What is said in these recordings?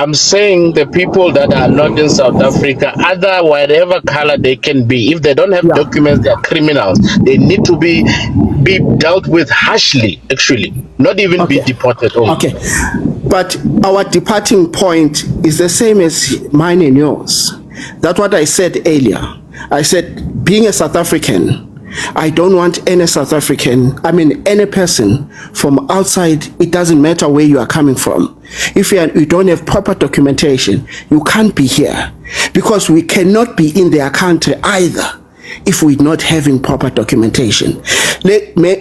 I'm saying the people that are not in South Africa, other whatever color they can be, if they don't have documents, they are criminals. They need to be dealt with harshly, actually, not even be deported. Okay, but our departing point is the same as mine and yours. That's what I said earlier. I said, being a South African, I don't want any South African, any person from outside. It doesn't matter where you are coming from. If you don't have proper documentation, you can't be here, because we cannot be in their country either if we're not having proper documentation.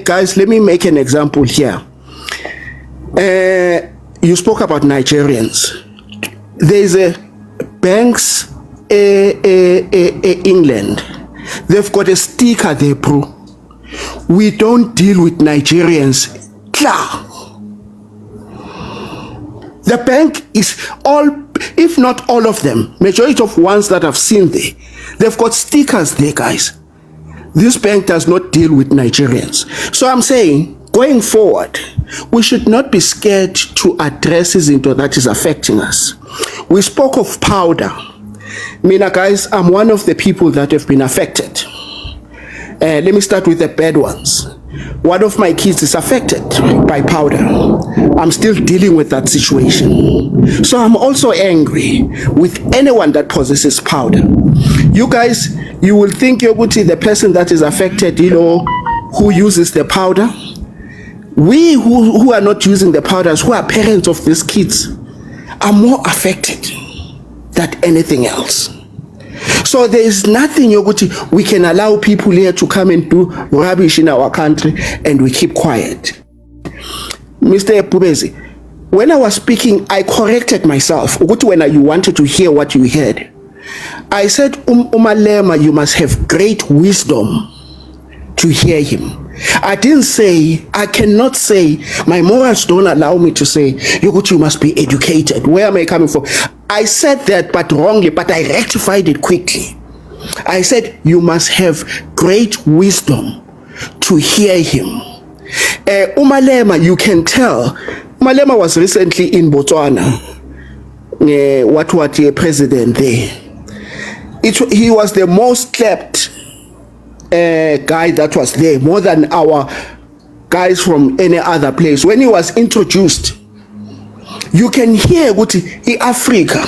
Guys, let me make an example here. You spoke about Nigerians. There's a banks England. They've got a sticker there, bro. We don't deal with Nigerians. The bank is all, if not all of them, majority of ones that I've seen there, they've got stickers there, guys. This bank does not deal with Nigerians. So I'm saying, going forward, we should not be scared to address this into that is affecting us. We spoke of powder. Mina, guys, I'm one of the people that have been affected. Let me start with the bad ones. One of my kids is affected by powder. I'm still dealing with that situation. So I'm also angry with anyone that possesses powder. You guys, you will think you're going to the person that is affected, who uses the powder. We who are not using the powders, who are parents of these kids, are more affected than anything else. So there is nothing we can allow people here to come and do rubbish in our country and we keep quiet. Mr. Pubezi, when I was speaking, I corrected myself. When you wanted to hear what you heard, I said, Umalema, you must have great wisdom to hear him. I didn't say, I cannot say, my morals don't allow me to say, you must be educated. Where am I coming from? I said that, but wrongly, but I rectified it quickly. I said, you must have great wisdom to hear him. Umalema, you can tell, Umalema was recently in Botswana, what president there. He was the most clapped guy that was there, more than our guys from any other place. When he was introduced, you can hear what in Africa.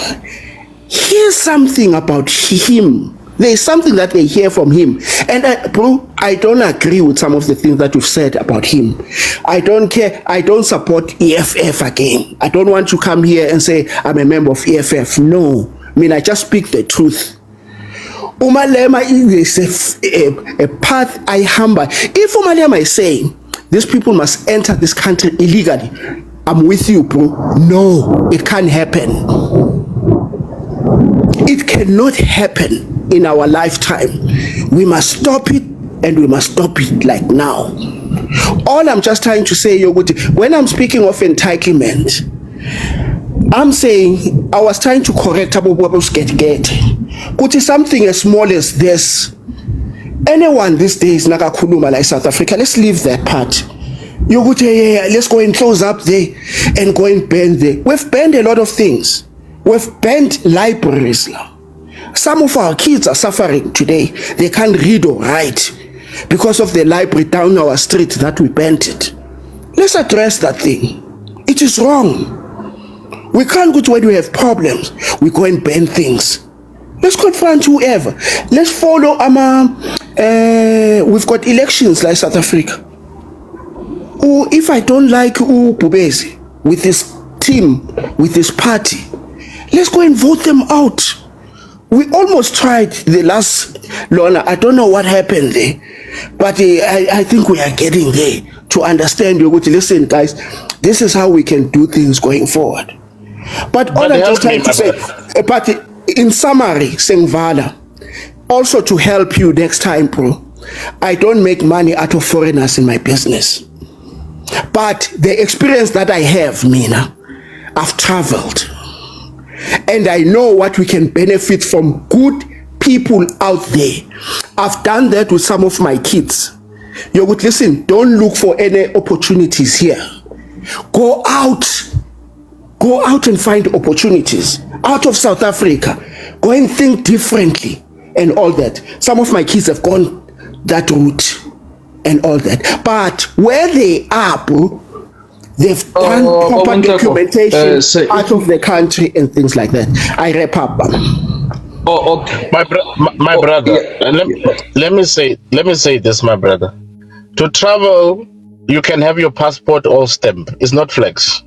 Here's something about him. There's something that they hear from him. And bro, I don't agree with some of the things that you've said about him. I don't care. I don't support EFF again. I don't want to come here and say I'm a member of EFF. No. I just speak the truth. Umalema is a path I humble. If Umalema is saying these people must enter this country illegally, I'm with you, bro. No, it can't happen. It cannot happen in our lifetime. We must stop it, and we must stop it like now. All I'm just trying to say, when I'm speaking of entitlement, I'm saying I was trying to correct get. Something as small as this. Anyone these days, Nagakuluma like South Africa, let's leave that part. Let's go and close up there and go and ban there. We've banned a lot of things. We've banned libraries now. Some of our kids are suffering today. They can't read or write because of the library down our street that we banned it. Let's address that thing. It is wrong. We can't go to when we have problems. We go and ban things. Let's confront whoever. Let's follow we've got elections like South Africa. Or if I don't like Bubezi with his team, with his party, let's go and vote them out. We almost tried the last Lorna. I don't know what happened there, but I think we are getting there to understand. You're going to listen, guys. This is how we can do things going forward. But all I'm just trying to say, but in summary, Sengvala, also to help you next time, bro, I don't make money out of foreigners in my business. But the experience that I have, Mina, I've traveled. And I know what we can benefit from good people out there. I've done that with some of my kids. You would listen, don't look for any opportunities here. Go out Go out and find opportunities out of South Africa. Go and think differently and all that. Some of my kids have gone that route and all that. But where they are, bro, they've done proper documentation out of the country and things like that. I wrap up. Oh, okay. My brother. Let me say this, my brother. To travel, you can have your passport all stamped. It's not flex.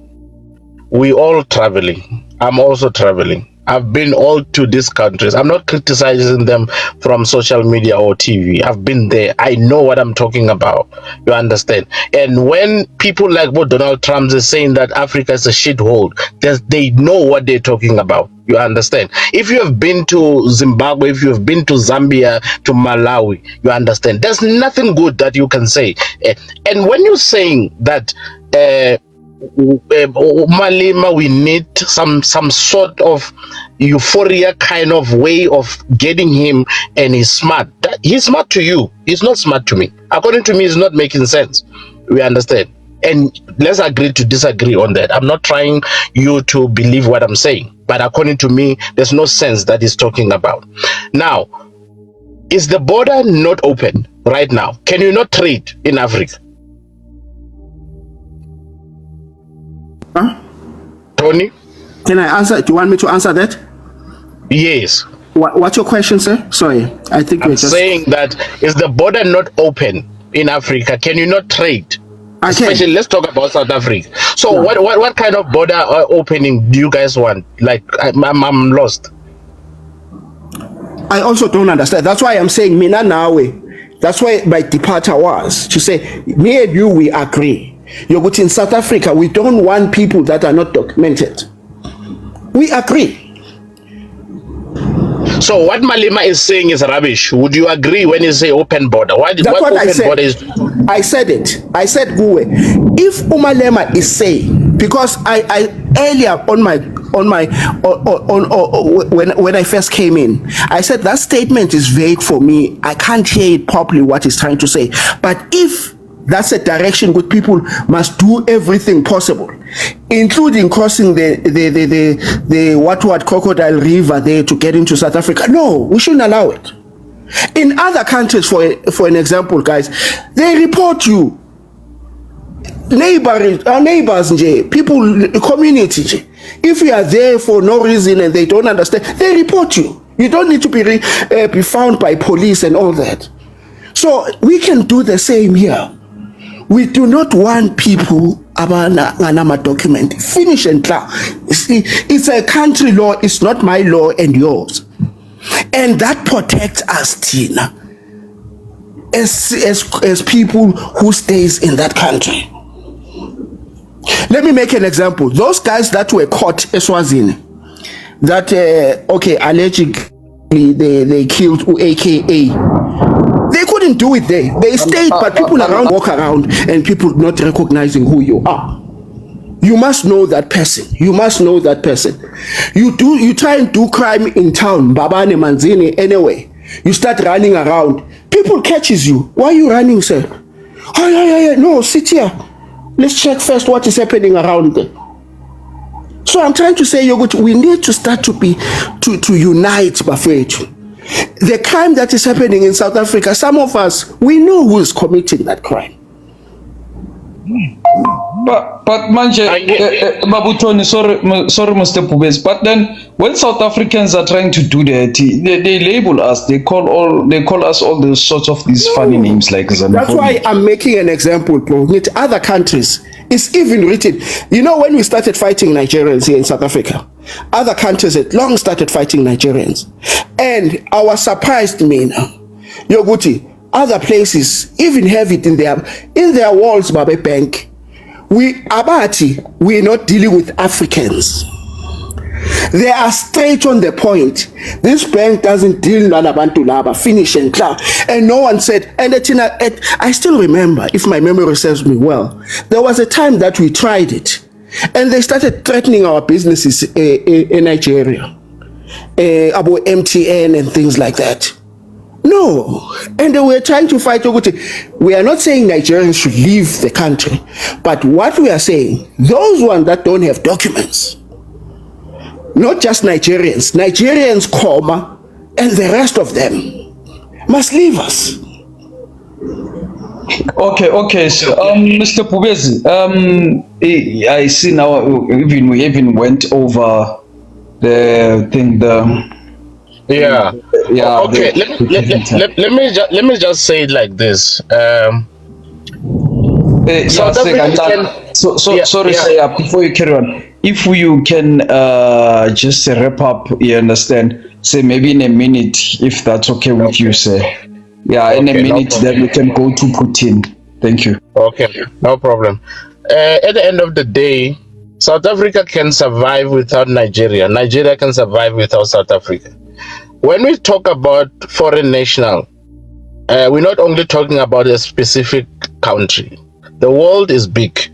We all traveling. I'm also traveling. I've been all to these countries. I'm not criticizing them from social media or TV. I've been there. I know what I'm talking about. You understand? And when people like what Donald Trump is saying that Africa is a shithole, they know what they're talking about. You understand? If you have been to Zimbabwe, if you have been to Zambia, to Malawi, you understand? There's nothing good that you can say. And when you're saying that Malema, we need some sort of euphoria kind of way of getting him, and he's smart. He's smart to you. He's not smart to me. According to me, it's not making sense. We understand. And let's agree to disagree on that. I'm not trying you to believe what I'm saying, but according to me, there's no sense that he's talking about. Now, is the border not open right now? Can you not trade in Africa? Huh? Tony? Can I answer? Do you want me to answer that? Yes. What's your question, sir? Sorry, I think I'm saying that is the border not open in Africa? Can you not trade? Especially, let's talk about South Africa. So, what kind of border opening do you guys want? Like, I'm lost. I also don't understand. That's why I'm saying Mina Nawe. That's why my departure was to say me and you, we agree. You're good in South Africa. We don't want people that are not documented. We agree. So what Malema is saying is rubbish. Would you agree when you say open border? That's what open I said. Border is? I said it. I said, Guwe, if Malema is saying, because I earlier when I first came in, I said that statement is vague for me. I can't hear it properly what he's trying to say. But if that's a direction good people must do everything possible, including crossing the what Crocodile River there to get into South Africa. No, we shouldn't allow it. In other countries, for an example, guys, they report you. Neighbors, people, community. If you are there for no reason and they don't understand, they report you. You don't need to be found by police and all that. So we can do the same here. We do not want people about document. Finish and clear. It's a country law. It's not my law and yours, and that protects us, Tina, as people who stays in that country. Let me make an example. Those guys that were caught Eswazini, that allegedly they killed AKA. They couldn't do it there. They stayed, but people around walk around and people not recognizing who you are. You must know that person. You must know that person. You try and do crime in town, Babane Manzini, anyway. You start running around. People catches you. Why are you running, sir? Oh, yeah. No, sit here. Let's check first what is happening around there. So I'm trying to say, we need to start to unite, Bafetu. The crime that is happening in South Africa, some of us, we know who is committing that crime. But Manje, Babutoni, sorry, Mr. Pubes. But then, when South Africans are trying to do that, they label us. They call us all those sorts of these funny names like xenophobia. That's why I'm making an example, bro. With other countries, it's even written. You know, when we started fighting Nigerians here in South Africa, other countries had long started fighting Nigerians, and our surprised me now. Yoguti, other places even have it in their walls, Babe Bank. We're not dealing with Africans. They are straight on the point. This bank doesn't deal Nanabantu Laba, finish and clear. And no one said, and I still remember, if my memory serves me well, there was a time that we tried it. And they started threatening our businesses in Nigeria. About MTN and things like that. No, and they were trying to fight. We are not saying Nigerians should leave the country, but what we are saying, those ones that don't have documents, not just Nigerians, comma, and the rest of them must leave us. Okay. So, Mr. Pubezi, I see now. We even went over the thing. Yeah. Okay. Let me just say it like this. South African. Sorry, before you carry on, if you can just wrap up, you understand? Say maybe in a minute, if that's okay with you, sir. Yeah, in a minute, then we can go to Putin. Thank you. Okay, no problem. At the end of the day, South Africa can survive without Nigeria. Nigeria can survive without South Africa. When we talk about foreign national, we're not only talking about a specific country. The world is big.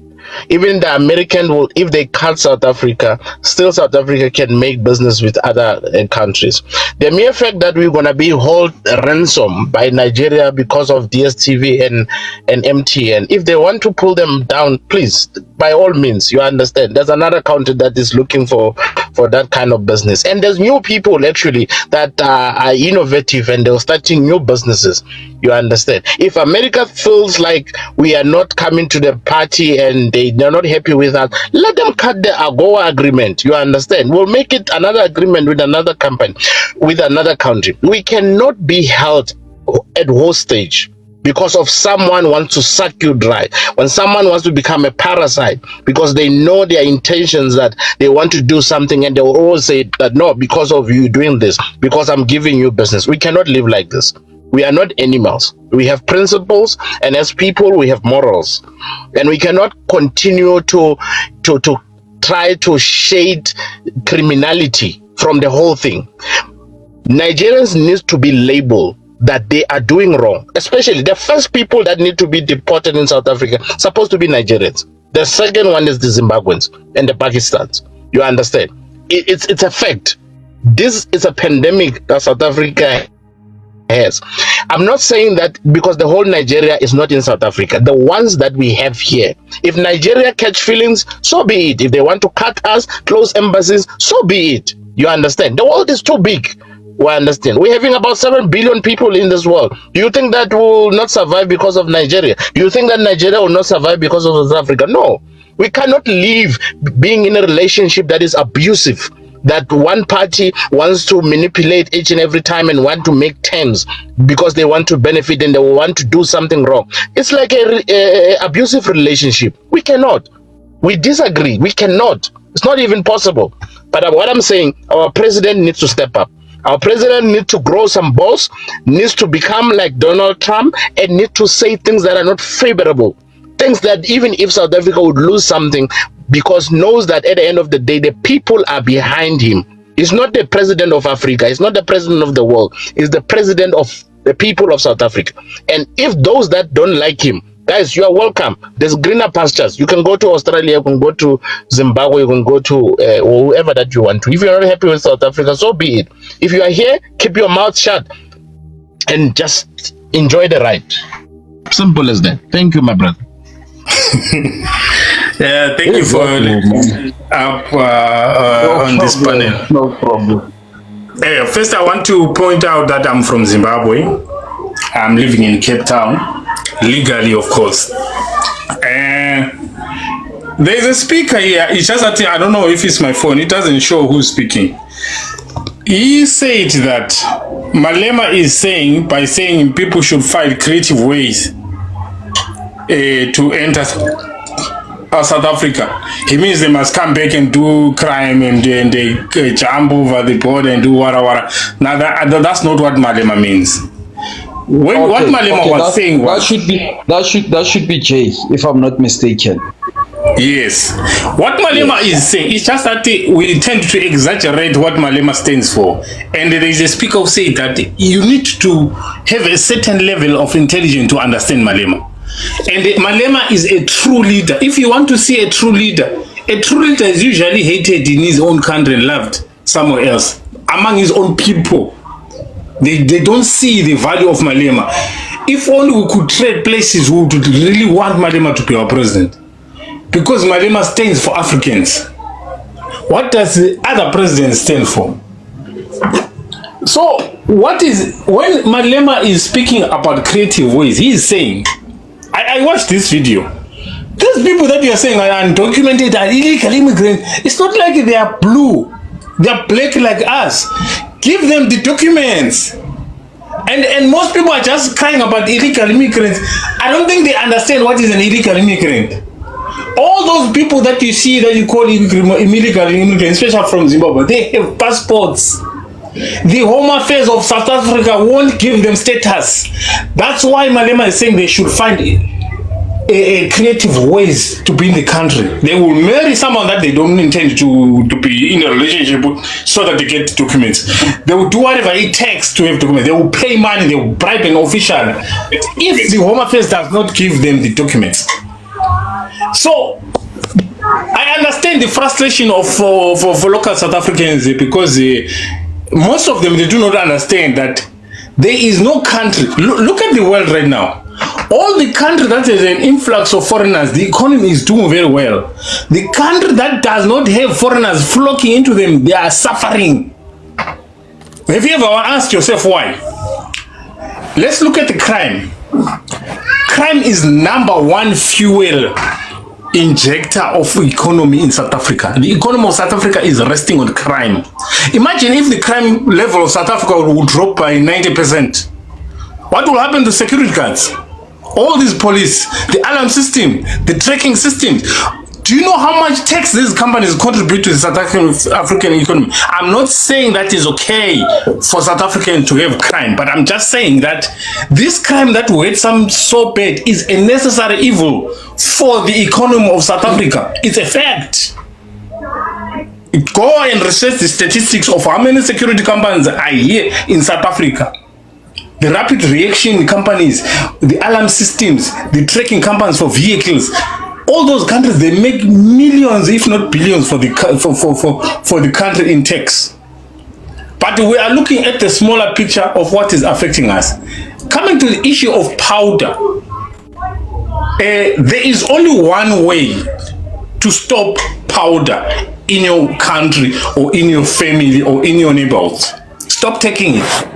Even the American will, if they cut South Africa, still South Africa can make business with other countries. The mere fact that we're going to be held ransom by Nigeria because of DSTV and MTN, if they want to pull them down, please, by all means, you understand. There's another country that is looking for that kind of business. And there's new people actually that are innovative and they're starting new businesses. You understand? If America feels like we are not coming to the party and they're not happy with us, let them cut the AGOA agreement. You understand? We'll make it another agreement with another company, with another country. We cannot be held at hostage because of someone wants to suck you dry. When someone wants to become a parasite because they know their intentions that they want to do something and they will always say that no, because of you doing this, because I'm giving you business. We cannot live like this. We are not animals. We have principles, and as people, we have morals, and we cannot continue to try to shade criminality from the whole thing. Nigerians need to be labeled that they are doing wrong. Especially the first people that need to be deported in South Africa supposed to be Nigerians. The second one is the Zimbabweans and the Pakistans. You understand? It's a fact. This is a pandemic that South Africa has. I'm not saying that because the whole Nigeria is not in South Africa. The ones that we have here, if Nigeria catch feelings, so be it. If they want to cut us, close embassies, so be it. You understand? The world is too big. We understand. We're having about 7 billion people in this world. Do you think that will not survive because of Nigeria? Do you think that Nigeria will not survive because of South Africa? No. We cannot live being in a relationship that is abusive, that one party wants to manipulate each and every time and want to make terms because they want to benefit and they want to do something wrong. It's like a abusive relationship. We cannot. We disagree. We cannot. It's not even possible. But what I'm saying, our president needs to step up. Our president needs to grow some balls, needs to become like Donald Trump, and needs to say things that are not favorable. Things that even if South Africa would lose something, because knows that at the end of the day, the people are behind him. He's not the president of Africa. He's not the president of the world. He's the president of the people of South Africa. And if those that don't like him, guys, you are welcome. There's greener pastures. You can go to Australia, you can go to Zimbabwe, you can go to whoever that you want to. If you're not happy with South Africa, so be it. If you are here, keep your mouth shut and just enjoy the ride. Simple as that. Thank you, my brother. Yeah, thank you for up on this panel. No problem. First, I want to point out that I'm from Zimbabwe. I'm living in Cape Town, legally, of course. There's a speaker here. It's just that I don't know if it's my phone. It doesn't show who's speaking. He said that Malema is saying, by saying people should find creative ways to enter South Africa. He means they must come back and do crime and they jump over the border and do wara. Now that's not what Malema means. What Malema was saying was that should be Jay, if I'm not mistaken. Yes. What Malema is saying is just that we tend to exaggerate what Malema stands for. And there is a speaker who said that you need to have a certain level of intelligence to understand Malema. And Malema is a true leader. If you want to see a true leader is usually hated in his own country and loved somewhere else, among his own people. They don't see the value of Malema. If only we could trade places, we would really want Malema to be our president. Because Malema stands for Africans. What does the other president stand for? So what is, when Malema is speaking about creative ways, he is saying, I watched this video. These people that you are saying are undocumented, are illegal immigrants. It's not like they are blue. They are black like us. Give them the documents. And most people are just crying about illegal immigrants. I don't think they understand what is an illegal immigrant. All those people that you see that you call illegal immigrants, especially from Zimbabwe, they have passports. The Home Affairs of South Africa won't give them status. That's why Malema is saying they should find creative ways to be in the country. They will marry someone that they don't intend to be in a relationship with so that they get documents. They will do whatever it takes to have documents. They will pay money, they will bribe an official if the Home Affairs does not give them the documents. So I understand the frustration of for local South Africans, because most of them, they do not understand that there is no country. Look at the world right now. All the country that has an influx of foreigners, the economy is doing very well. The country that does not have foreigners flocking into them, they are suffering. Have you ever asked yourself why? Let's look at the crime. Crime is #1 fuel injector of economy in South Africa. The economy of South Africa is resting on crime. Imagine if the crime level of South Africa would drop by 90%. What will happen to security guards? All these police, the alarm system, the tracking system. Do you know how much tax these companies contribute to the South African economy? I'm not saying that is okay for South Africans to have crime, but I'm just saying that this crime that we had some so bad is a necessary evil for the economy of South Africa. It's a fact. Go and research the statistics of how many security companies are here in South Africa. The rapid reaction companies, the alarm systems, the tracking companies for vehicles. All those countries, they make millions, if not billions, for the country in tax. But we are looking at the smaller picture of what is affecting us. Coming to the issue of powder, there is only one way to stop powder in your country or in your family or in your neighborhood. Stop taking it.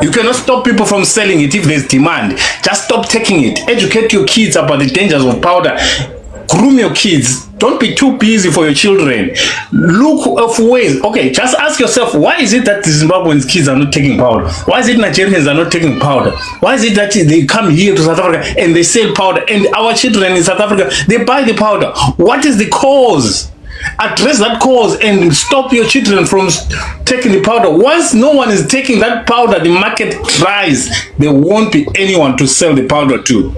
You cannot stop people from selling it if there's demand. Just stop taking it. Educate your kids about the dangers of powder. Groom your kids. Don't be too busy for your children. Look for ways. Okay, just ask yourself, why is it that the Zimbabwean kids are not taking powder? Why is it Nigerians are not taking powder? Why is it that they come here to South Africa and they sell powder, and our children in South Africa, they buy the powder? What is the cause? Address that cause and stop your children from taking the powder. Once no one is taking that powder, the market dries. There won't be anyone to sell the powder to.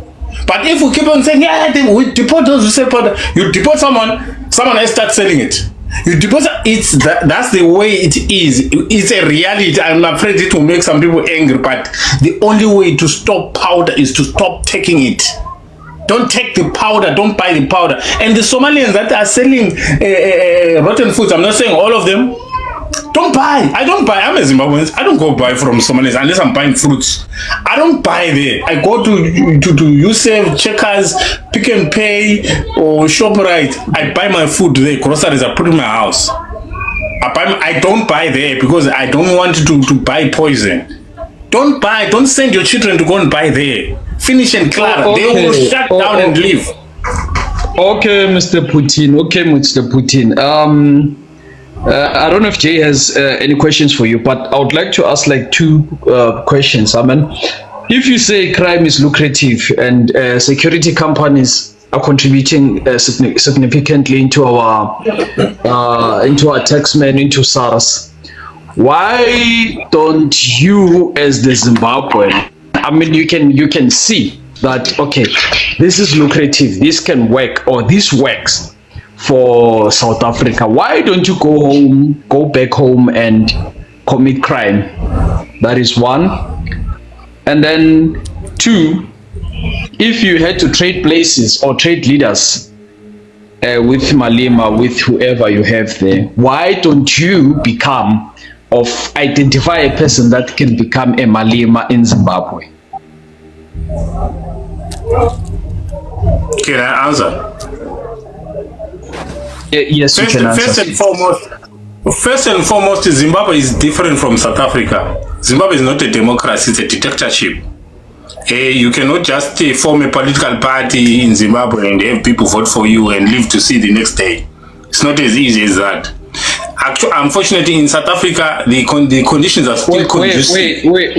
But if we keep on saying, yeah, we deport those who sell powder, you deport someone else starts selling it. You deport, that's the way it is. It's a reality. I'm afraid it will make some people angry, but the only way to stop powder is to stop taking it. Don't take the powder, don't buy the powder. And the Somalians that are selling rotten foods, I'm not saying all of them, don't buy. I don't buy. I'm a Zimbabwean. I don't go buy from Somalians unless I'm buying fruits. I don't buy there. I go to Yusuf, Checkers, Pick and Pay, or ShopRite. I buy my food there. Groceries I put in my house. I don't buy there because I don't want to buy poison. Don't buy. Don't send your children to go and buy there. Finish and clear. Okay. They will shut down and leave. Okay, Mr. Putin. Okay, Mr. Putin. I don't know if Jay has any questions for you, but I would like to ask like two questions. I mean, if you say crime is lucrative and security companies are contributing significantly into our taxmen, into SARS, why don't you, as the Zimbabwean, I mean, you can see that, okay, this is lucrative, this can work, or this works for South Africa. Why don't you go back home and commit crime? That is one. And then two, if you had to trade places or trade leaders with Malema, with whoever you have there, why don't you identify a person that can become a Malema in Zimbabwe? Can I answer? Yes, you First, can answer. first and foremost, Zimbabwe is different from South Africa. Zimbabwe is not a democracy; it's a dictatorship. You cannot just form a political party in Zimbabwe and have people vote for you and live to see the next day. It's not as easy as that. Actually, unfortunately, in South Africa, the conditions are still conducive. Wait,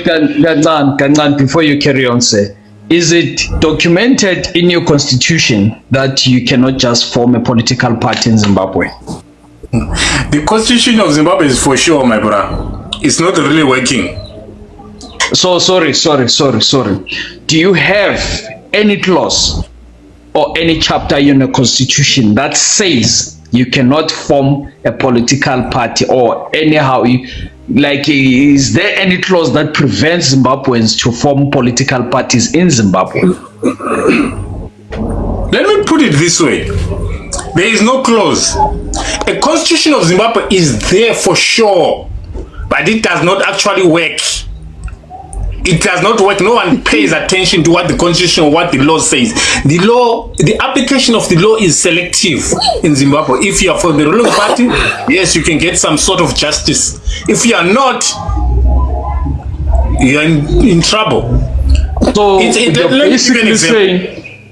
Gangan, before you carry on, sir. Is it documented in your constitution that you cannot just form a political party in Zimbabwe? The constitution of Zimbabwe is for sure, my brother. It's not really working. So, sorry. Do you have any clause or any chapter in the constitution that says you cannot form a political party, or anyhow, is there any clause that prevents Zimbabweans to form political parties in Zimbabwe? Let me put it this way. There is no clause. A constitution of Zimbabwe is there for sure, but it does not actually work. It does not work. No one pays attention to what the constitution or what the law says. The application of the law is selective in Zimbabwe. If you are for the ruling party, yes, you can get some sort of justice. If you are not, you are in trouble. So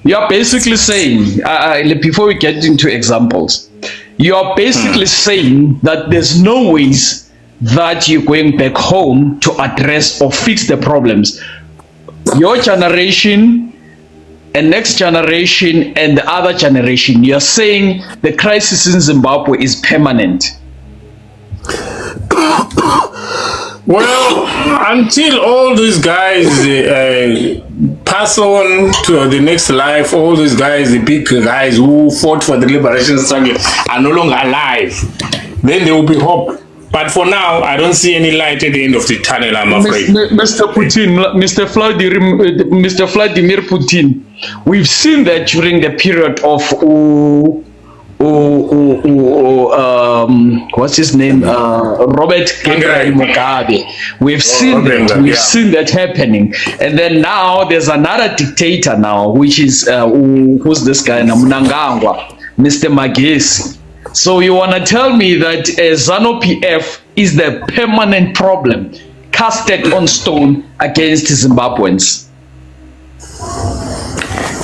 you're basically saying, before we get into examples, you are basically saying that there's no ways that you're going back home to address or fix the problems. Your generation and next generation and the other generation, you're saying the crisis in Zimbabwe is permanent. Well, until all these guys pass on to the next life, all these guys, the big guys who fought for the liberation struggle, are no longer alive, then there will be hope. But for now, I don't see any light at the end of the tunnel, I'm afraid. Mr. Vladimir Putin, we've seen that during the period of what's his name? Robert Mugabe. We've seen that happening. And then now there's another dictator now, which is who's this guy? Mnangagwa, Mr. Magesi. So you want to tell me that ZANU-PF is the permanent problem casted on stone against Zimbabweans?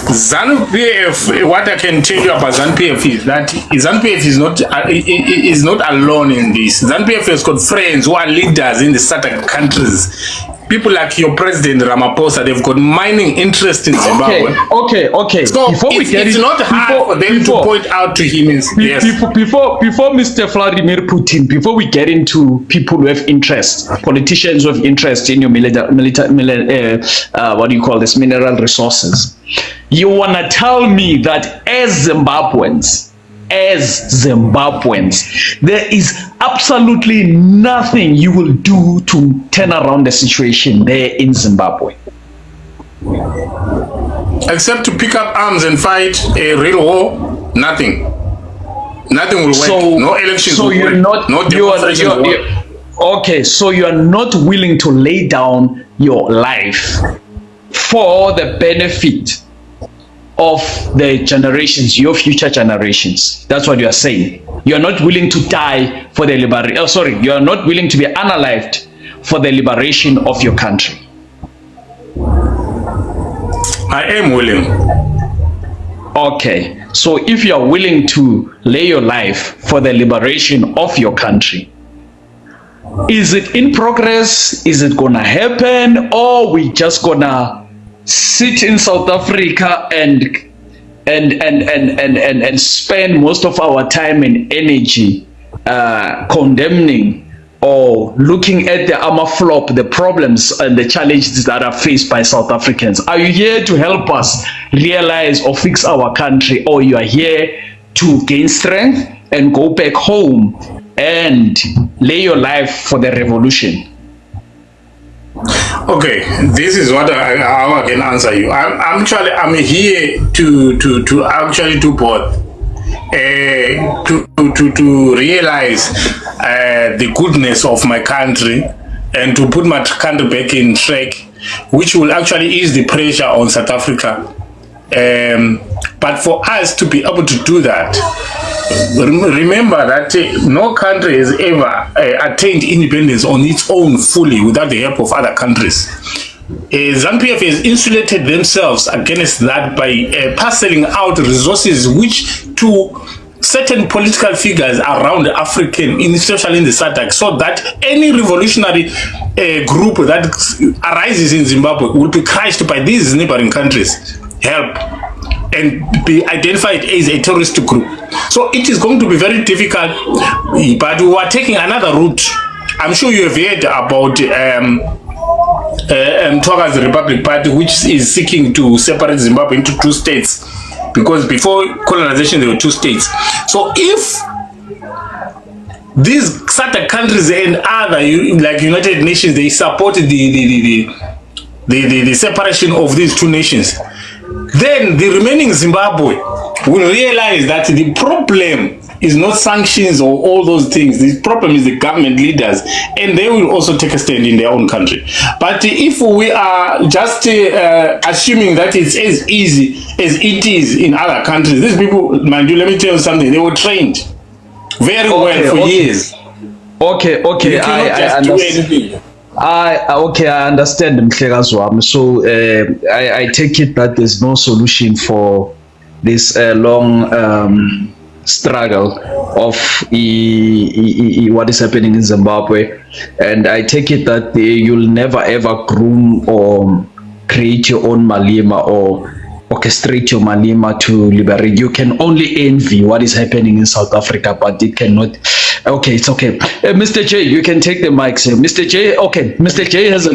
ZANU-PF, what I can tell you about ZANU-PF is that ZANU-PF is not alone in this. ZANU-PF has got friends who are leaders in the SADC countries. People like your president Ramaphosa, they've got mining interest in Zimbabwe. Okay. So it's not hard for them to point out to him. Yes. Before Mr. Vladimir Putin, before we get into people who have interest, politicians who have interest in your mineral resources, you want to tell me that as Zimbabweans, there is absolutely nothing you will do to turn around the situation there in Zimbabwe? Except to pick up arms and fight a real war, nothing. Nothing will work. No elections will work. No demonstrations will work. Okay, so you are not willing to lay down your life for the benefit of the generations, your future generations. That's what you are saying. You are not willing to die for the liberation. Oh, sorry, you are not willing to be unalived for the liberation of your country. I am willing. Okay, so if you are willing to lay your life for the liberation of your country, is it in progress? Is it gonna happen, or we just gonna sit in South Africa and spend most of our time and energy condemning or looking at the armor flop, the problems and the challenges that are faced by South Africans? Are you here to help us realize or fix our country, or you are here to gain strength and go back home and lay your life for the revolution? Okay, this is what how I can answer you. I'm here to actually do both. To realize the goodness of my country and to put my country back in track, which will actually ease the pressure on South Africa. But for us to be able to do that, remember that no country has ever attained independence on its own fully without the help of other countries. ZANU-PF has insulated themselves against that by parceling out resources which to certain political figures around African, especially in the SADC, so that any revolutionary group that arises in Zimbabwe will be crushed by these neighboring countries' help and be identified as a terrorist group. So it is going to be very difficult, but we are taking another route. I'm sure you have heard about Twaga's Republic Party, which is seeking to separate Zimbabwe into two states, because before colonization there were two states. So if these SADC countries and other like United Nations, they support the separation of these two nations, then the remaining Zimbabwe will realize that the problem is not sanctions or all those things. The problem is the government leaders, and they will also take a stand in their own country. But if we are just assuming that it's as easy as it is in other countries, these people, mind you, let me tell you something, they were trained very well for years. Okay, You cannot just do anything. I understand, Mhlekazwami. So I take it that there's no solution for this long struggle of what is happening in Zimbabwe, and I take it that you'll never ever groom or create your own Malema or orchestrate your Malema to liberate. You can only envy what is happening in South Africa, but it cannot. Okay, it's okay. Mr. J, you can take the mic, sir. Mr. J, okay. Mr. J has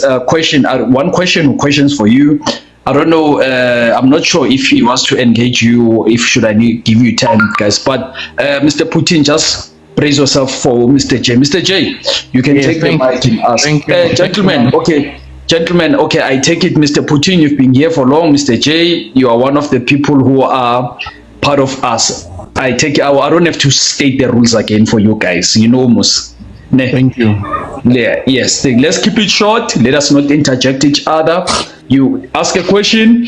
a question, one question or questions for you. I don't know, I'm not sure if he wants to engage you, if should I give you time, guys. But Mr. Putin, just praise yourself for Mr. J. Mr. J, you can take the mic and ask. Thank you. Gentlemen, okay. Gentlemen, okay, I take it, Mr. Putin, you've been here for long. Mr. J, you are one of the people who are part of us. I take it, I don't have to state the rules again for you guys. You know, Mus. Thank you. Yeah, yes, let's keep it short. Let us not interject each other. You ask a question,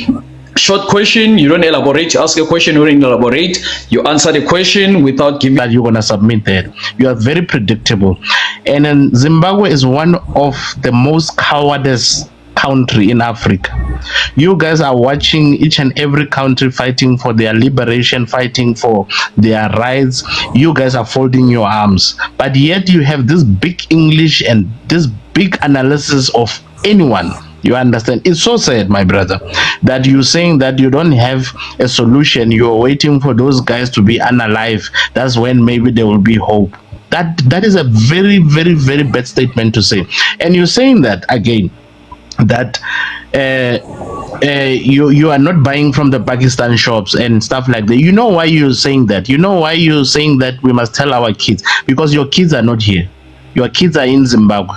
short question, you don't elaborate. You ask a question, you don't elaborate. You answer the question without giving that you're going to submit that. You are very predictable. And then Zimbabwe is one of the most cowardice country in Africa. You guys are watching each and every country fighting for their liberation, fighting for their rights. You guys are folding your arms. But yet you have this big English and this big analysis of anyone. You understand? It's so sad, my brother, that you're saying that you don't have a solution. You're waiting for those guys to be unalive. That's when maybe there will be hope. That is a very, very, very bad statement to say. And you're saying that again, that you are not buying from the Pakistan shops and stuff like that. You know why you're saying that? You know why you're saying that we must tell our kids? Because your kids are not here. Your kids are in Zimbabwe.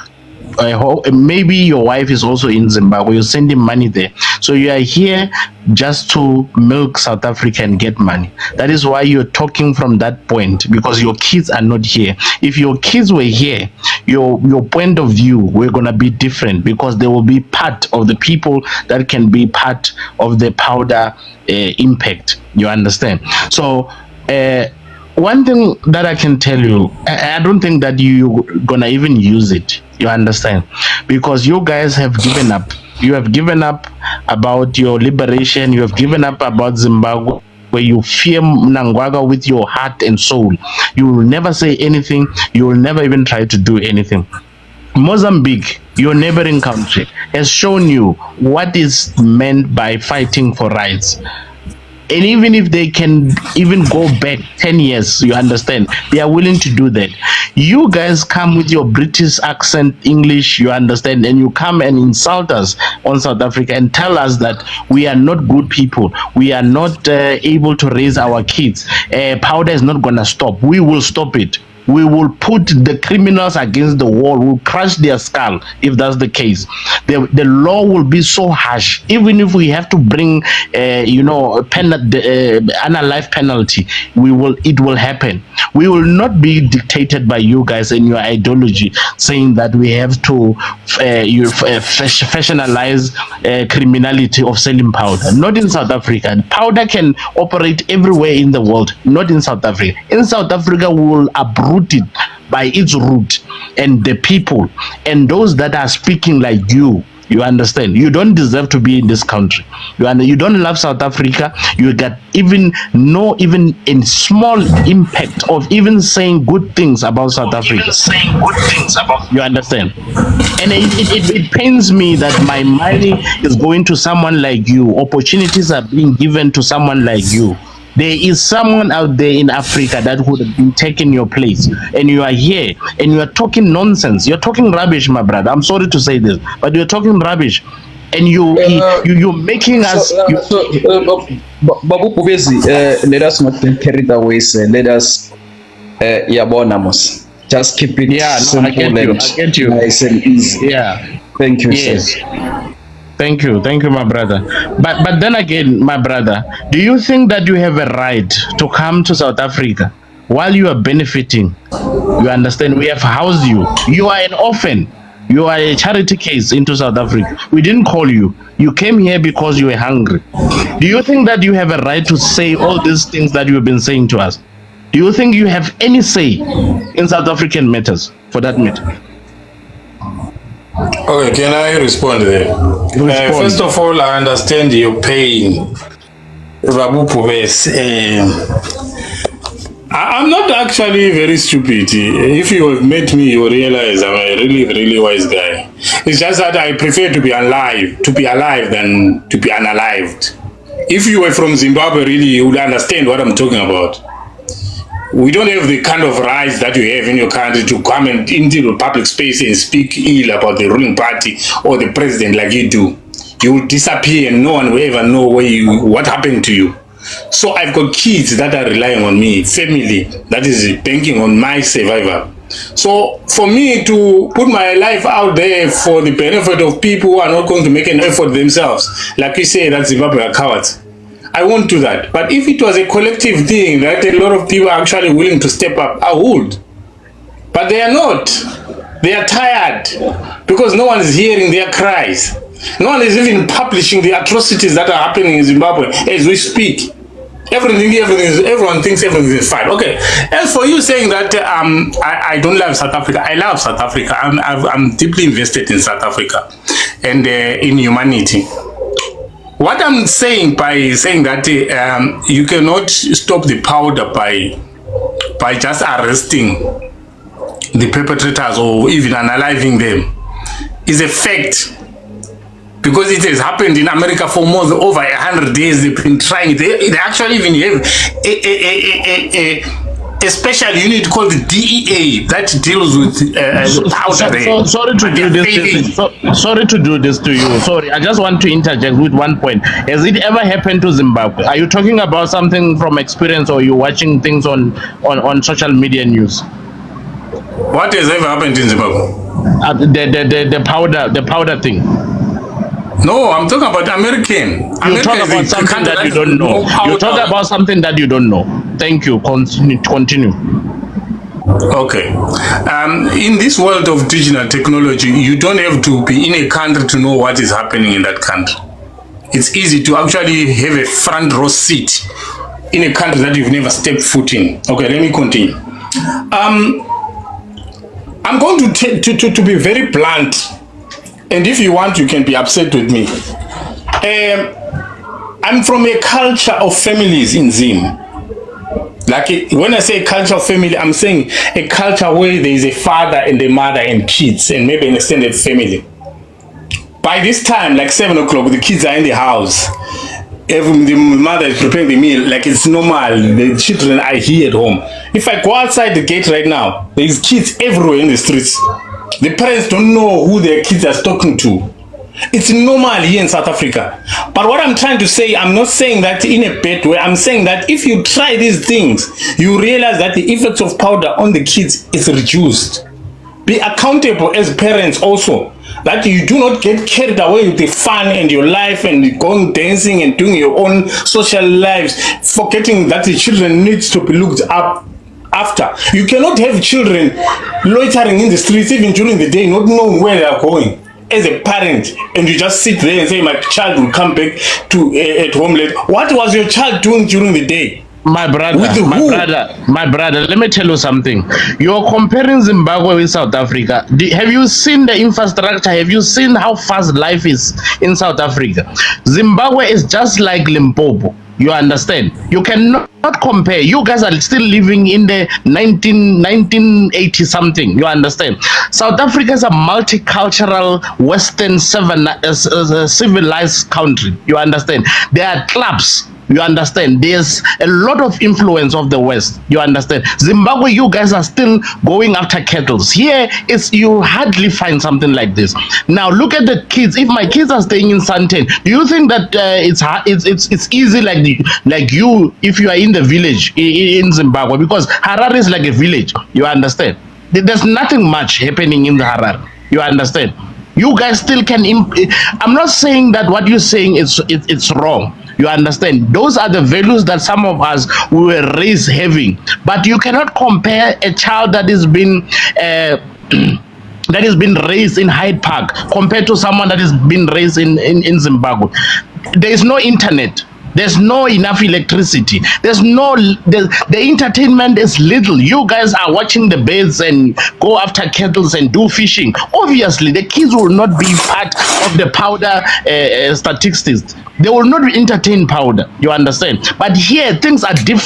I hope maybe your wife is also in Zimbabwe. You're sending money there, so you are here just to milk South Africa and get money. That is why you're talking from that point, because your kids are not here. If your kids were here, your point of view were gonna be different, because they will be part of the people that can be part of the powder impact. You understand? So one thing that I can tell you, I don't think that you're gonna even use it. You understand? Because you guys have given up. You have given up about your liberation. You have given up about Zimbabwe, where you fear Mnangagwa with your heart and soul. You will never say anything. You will never even try to do anything. Mozambique, your neighboring country, has shown you what is meant by fighting for rights. And even if they can even go back 10 years, you understand, they are willing to do that. You guys come with your British accent, English, you understand, and you come and insult us on South Africa and tell us that we are not good people. We are not able to raise our kids. Powder is not going to stop. We will stop it. We will put the criminals against the wall. We'll crush their skull if that's the case. The law will be so harsh. Even if we have to bring, a life penalty, it will happen. We will not be dictated by you guys and your ideology, saying that we have to fashionalize criminality of selling powder. Not in South Africa. Powder can operate everywhere in the world, not in South Africa. In South Africa, we will uproot it by its root, and the people and those that are speaking like you understand, you don't deserve to be in this country. You don't love South Africa. You got even in small impact of even saying good things about South Africa. You understand? And it pains me that my money is going to someone like you. Opportunities are being given to someone like you. There is someone out there in Africa that would have been taking your place, and you are here and you are talking nonsense. You're talking rubbish, my brother. I'm sorry to say this, but you're talking rubbish, and you're making us. Babu Pubezi, let us not get carried away, sir. Let us, just keep it simple. I get you. Nice and easy. Yeah. Thank you, yes. sir. Thank you, my brother. But then again, my brother, do you think that you have a right to come to South Africa while you are benefiting? You understand? We have housed you. You are an orphan. You are a charity case into South Africa. We didn't call you. You came here because you were hungry. Do you think that you have a right to say all these things that you've been saying to us? Do you think you have any say in South African matters, for that matter? Okay, can I respond there? First of all, I understand your pain, Babu Pubes. I'm not actually very stupid. If you have met me, you will realize I'm a really, really wise guy. It's just that I prefer to be alive than to be unalived. If you were from Zimbabwe, really, you would understand what I'm talking about. We don't have the kind of rights that you have in your country to come into the public space and speak ill about the ruling party or the president like you do. You will disappear and no one will ever know what happened to you. So I've got kids that are relying on me, family that is banking on my survival. So for me to put my life out there for the benefit of people who are not going to make an effort themselves, like you say, that Zimbabwe are cowards, I won't do that. But if it was a collective thing that a lot of people are actually willing to step up, I would. But they are not. They are tired because no one is hearing their cries. No one is even publishing the atrocities that are happening in Zimbabwe as we speak. Everyone thinks everything is fine. Okay. As for you saying that I don't love South Africa, I love South Africa. I'm deeply invested in South Africa and in humanity. What I'm saying by saying that you cannot stop the powder by just arresting the perpetrators or even unaliving them is a fact. Because it has happened in America for over 100 days. They've been trying. They actually even have a special unit called the DEA that deals with powder. Sorry to do this to you. Sorry, I just want to interject with one point. Has it ever happened to Zimbabwe? Are you talking about something from experience, or you watching things on social media news? What has ever happened in Zimbabwe? The powder thing. No, I'm talking about American. You talk about something that you don't know. You talk about something that you don't know. Thank you. Continue. Okay. In this world of digital technology, you don't have to be in a country to know what is happening in that country. It's easy to actually have a front row seat in a country that you've never stepped foot in. Okay, let me continue. I'm going to be very blunt. And if you want, you can be upset with me. I'm from a culture of families in Zim. Like when I say culture of family, I'm saying a culture where there is a father and a mother and kids and maybe an extended family. By this time, like 7 o'clock, the kids are in the house. The mother is preparing the meal like it's normal. The children are here at home. If I go outside the gate right now, there is kids everywhere in the streets. The parents don't know who their kids are talking to. It's normal here in South Africa. But what I'm trying to say, I'm not saying that in a bad way. I'm saying that if you try these things, you realize that the effects of powder on the kids is reduced. Be accountable as parents also, that you do not get carried away with the fun and your life and going dancing and doing your own social lives, forgetting that the children needs to be looked up after. You cannot have children loitering in the streets even during the day, not knowing where they are going. As a parent, and you just sit there and say, my child will come back to at home late. What was your child doing during the day? My brother, let me tell you something. You're comparing Zimbabwe with South Africa. Have you seen the infrastructure? Have you seen how fast life is in South Africa? Zimbabwe is just like Limpopo. You understand? You cannot compare. You guys are still living in the 1980 something. You understand? South Africa is a multicultural, Western civilized country. You understand? There are clubs. You understand? There's a lot of influence of the West. You understand? Zimbabwe, you guys are still going after kettles. Here, you hardly find something like this. Now, look at the kids. If my kids are staying in Santen, do you think that it's easy like you if you are in the village in Zimbabwe? Because Harare is like a village. You understand? There's nothing much happening in the Harare. You understand? You guys still can. I'm not saying that what you're saying it's wrong. You understand? Those are the values that some of us we were raised having. But you cannot compare a child that has been raised in Hyde Park compared to someone that has been raised in Zimbabwe. There is no internet. There's no enough electricity. The entertainment is little. You guys are watching the birds and go after kettles and do fishing. Obviously, the kids will not be part of the powder statistics. They will not entertain powder. You understand? But here, things are different.